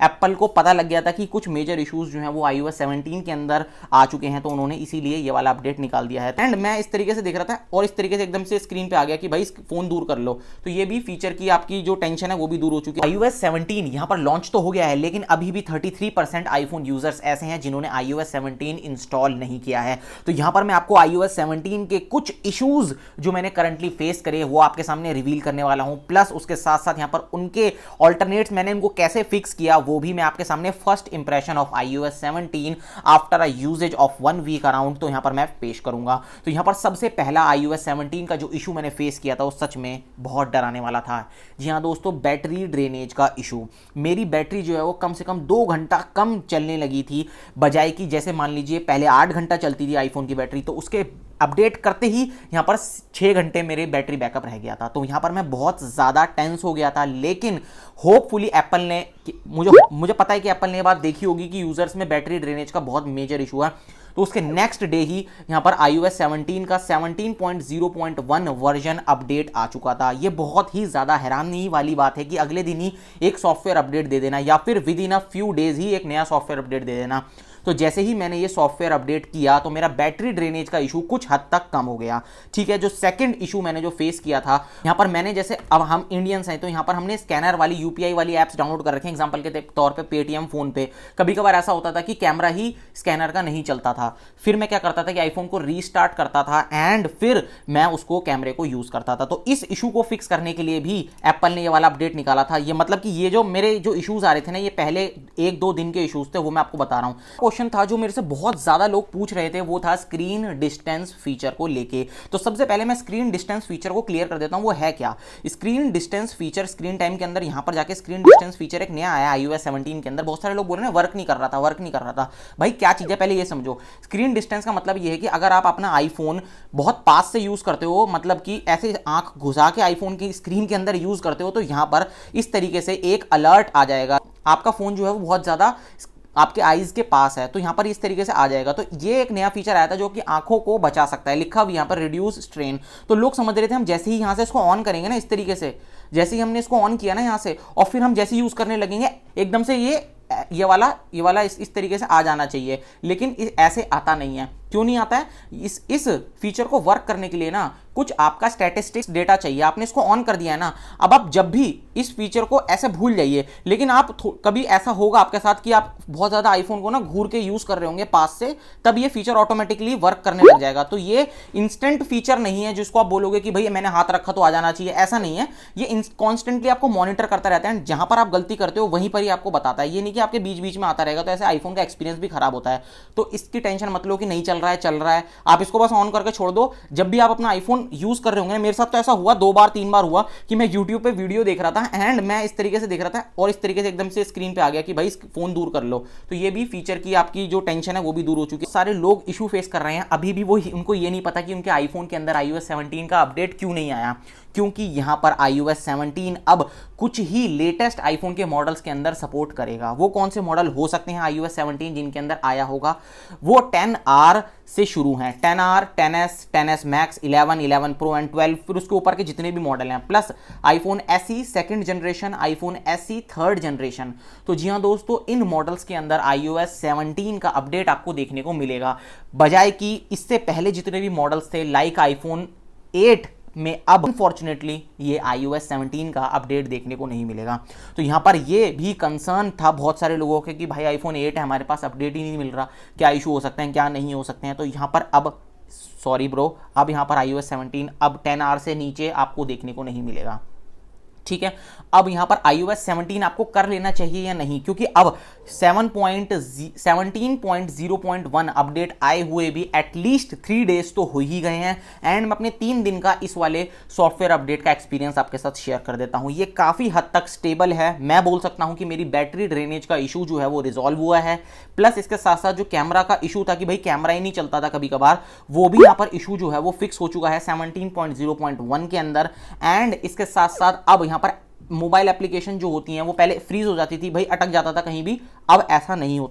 Apple को पता लग गया था कि कुछ मेजर इश्यूज जो हैं वो iOS 17 के अंदर आ चुके हैं, तो उन्होंने इसीलिए ये वाला अपडेट निकाल दिया है। एंड मैं इस तरीके से देख रहा था और इस तरीके से एकदम से स्क्रीन पे आ गया कि भाई फोन दूर कर लो, तो ये भी फीचर की आपकी जो टेंशन है वो भी दूर हो चुकी है। iOS 17 यहां पर लॉन्च तो हो गया है, लेकिन अभी भी 33% आईफोन यूजर्स ऐसे हैं जिन्होंने iOS 17 इंस्टॉल नहीं किया है। तो यहां पर मैं आपको iOS 17 के कुछ इश्यूज जो मैंने करंटली फेस करे वो आपके सामने रिवील करने वाला हूं, प्लस उसके साथ साथ यहां पर उनके ऑल्टरनेट्स मैंने उनको कैसे फिक्स किया वो भी मैं आपके सामने first impression of iOS 17 after a usages of 1 week around तो यहां पर मैं पेश करूंगा। तो यहां पर सबसे पहला iOS 17 का जो इशू मैंने फेस किया था वो सच में बहुत डराने वाला था। जी हां दोस्तों, बैटरी ड्रेनेज का इशू। मेरी बैटरी जो है वो कम से कम 2 घंटा कम चलने लगी थी, बजाय कि जैसे मान लीजिए पहले 8 घंटा चलती थी आईफोन की बैटरी, तो उसके अपडेट करते ही यहां पर 6 घंटे मेरे बैटरी बैकअप रह गया था। तो यहां पर मैं बहुत ज़्यादा टेंस हो गया था, लेकिन होपफुली एप्पल ने, मुझे पता है कि एप्पल ने ये बात देखी होगी कि यूजर्स में बैटरी ड्रेनेज का बहुत मेजर इशू है, तो उसके नेक्स्ट डे ही यहां पर iOS 17 का 17.0.1 वर्जन अपडेट आ चुका था। ये बहुत ही ज़्यादा हैरानी वाली बात है कि अगले दिन ही एक सॉफ्टवेयर अपडेट दे देना या फिर within a few days ही एक नया सॉफ्टवेयर अपडेट दे देना। तो जैसे ही मैंने ये सॉफ्टवेयर अपडेट किया तो मेरा बैटरी ड्रेनेज का इशू कुछ हद तक कम हो गया। ठीक है, जो सेकंड इशू मैंने जो फेस किया था, यहां पर मैंने जैसे, अब हम इंडियंस हैं तो यहां पर हमने स्कैनर वाली यूपीआई वाली एप्स डाउनलोड कर रखे हैं। एग्जांपल के तौर पे पेटीएम फोन पे कभी कभार ऐसा होता था कि कैमरा ही स्कैनर का नहीं चलता था, फिर मैं क्या करता था कि आईफोन को रीस्टार्ट करता था एंड फिर मैं उसको कैमरे को यूज करता था। तो इस इशू को फिक्स करने के लिए भी एप्पल ने ये वाला अपडेट निकाला था। ये मतलब कि ये जो मेरे जो इश्यूज आ रहे थे ना, ये पहले 1-2 दिन के इश्यूज थे, वो मैं आपको बता रहा हूं। क्वेश्चन था जो मेरे से बहुत ज्यादा लोग पूछ रहे थे, वो था स्क्रीन डिस्टेंस फीचर को लेके। तो सबसे पहले मैं स्क्रीन डिस्टेंस फीचर को क्लियर कर देता हूं, वो है क्या। Screen distance feature, screen time के अंदर यहां पर जाके स्क्रीन डिस्टेंस फीचर एक नया आया iOS 17 के अंदर। बहुत सारे लोग बोल रहे हैं वर्क नहीं कर रहा था। भाई क्या चीज है, पहले ये समझो। स्क्रीन डिस्टेंस का मतलब ये है कि अगर आप अपना आईफोन बहुत पास से यूज करते हो, मतलब कि ऐसे आंख घुसा के आईफोन की स्क्रीन के अंदर यूज करते हो, तो यहां पर इस तरीके से एक अलर्ट आ जाएगा, आपका फोन जो है वो बहुत ज्यादा आपके आईज के पास है, तो यहां पर इस तरीके से आ जाएगा। तो ये एक नया फीचर आया था जो कि आंखों को बचा सकता है, लिखा हुआ यहां पर रिड्यूस स्ट्रेन। तो लोग समझ रहे थे हम जैसे ही यहां से इसको ऑन करेंगे ना, इस तरीके से जैसे ही हमने इसको ऑन किया ना यहां से, और फिर हम जैसे यूज करने लगेंगे एकदम से ये वाला इस तरीके से आ जाना चाहिए, लेकिन ऐसे आता नहीं है। क्यों नहीं आता है? इस फीचर को वर्क करने के लिए ना कुछ आपका स्टैटिस्टिक्स डेटा चाहिए। आपने इसको ऑन कर दिया है ना, अब आप जब भी इस फीचर को ऐसे भूल जाइए, लेकिन आप कभी ऐसा होगा आपके साथ कि आप बहुत ज्यादा आईफोन को ना घूर के यूज कर रहे होंगे पास से, तब ये फीचर ऑटोमेटिकली वर्क करने लग जाएगा। तो ये इंस्टेंट फीचर नहीं है जिसको आप बोलोगे कि भाई मैंने हाथ रखा तो आ जाना चाहिए, ऐसा नहीं है। ये कॉन्स्टेंटली आपको मॉनिटर करता रहता है, जहां पर आप गलती करते हो वहीं पर ही आपको बताता है। ये नहीं कि आपके बीच बीच में आता रहेगा, तो ऐसे आईफोन का एक्सपीरियंस भी खराब होता है। तो इसकी टेंशन मत लो कि नहीं चल रहा है, आप इसको बस ऑन करके छोड़ दो। जब भी आप अपना आईफोन यूज कर रहे होंगे, मेरे साथ तो ऐसा हुआ 2 बार 3 बार हुआ कि मैं YouTube पे वीडियो देख रहा था एंड मैं इस तरीके से देख रहा था और इस तरीके से एकदम से स्क्रीन पे आ गया कि भाई फोन दूर कर लो। तो ये भी फीचर की आपकी जो टेंशन है वो भी दूर हो चुकी है। सारे लोग इशू फेस कर रहे हैं, अभी भी वो उनको ये नहीं पता कि उनके आईफोन के अंदर iOS 17 का अपडेट क्यों नहीं आया, क्योंकि यहां पर iOS 17 अब कुछ ही लेटेस्ट आईफोन के मॉडल्स के अंदर सपोर्ट करेगा। वो कौन से मॉडल हो सकते हैं iOS 17 जिनके अंदर आया होगा? वो 10R से शुरू हैं, 10R, 10S, 10S Max, 11, 11 Pro and 12, फिर उसके ऊपर के जितने भी मॉडल हैं, plus iPhone SE second generation, iPhone SE third generation. तो जी हाँ दोस्तों, इन मॉडल्स के अंदर iOS 17 का अपडेट आपको देखने को मिलेगा, बजाय कि इससे पहले जितने भी मॉडल्स थे लाइक आईफोन 8 में अब अनफॉर्चुनेटली ये iOS 17 का अपडेट देखने को नहीं मिलेगा। तो यहां पर ये भी कंसर्न था बहुत सारे लोगों के कि भाई आईफोन 8 है, हमारे पास अपडेट ही नहीं मिल रहा, क्या इशू हो सकते हैं, क्या नहीं हो सकते हैं। तो यहां पर अब सॉरी ब्रो, अब यहां पर iOS 17 अब 10R से नीचे आपको देखने को नहीं मिलेगा। ठीक है, अब यहां पर iOS 17 आपको कर लेना चाहिए या नहीं, क्योंकि अब 17.0.1 अपडेट आए हुए भी एटलीस्ट 3 डेज तो हो ही गए हैं। एंड मैं अपने 3 दिन का इस वाले सॉफ्टवेयर अपडेट का एक्सपीरियंस आपके साथ शेयर कर देता हूं। ये काफी हद तक स्टेबल है, मैं बोल सकता हूं कि मेरी बैटरी ड्रेनेज का इशू जो है वो रिजॉल्व हुआ है, प्लस इसके साथ साथ जो कैमरा का इशू था कि भाई कैमरा ही नहीं चलता था कभी कभार, वो भी यहां पर इशू जो है वो फिक्स हो चुका है 17.0.1 के अंदर। एंड इसके साथ साथ अब यहां पर मोबाइल एप्लीकेशन जो होती हैं वो पहले फ्रीज हो जाती थी, भाई अटक जाता था कहीं भी, अब ऐसा नहीं होता।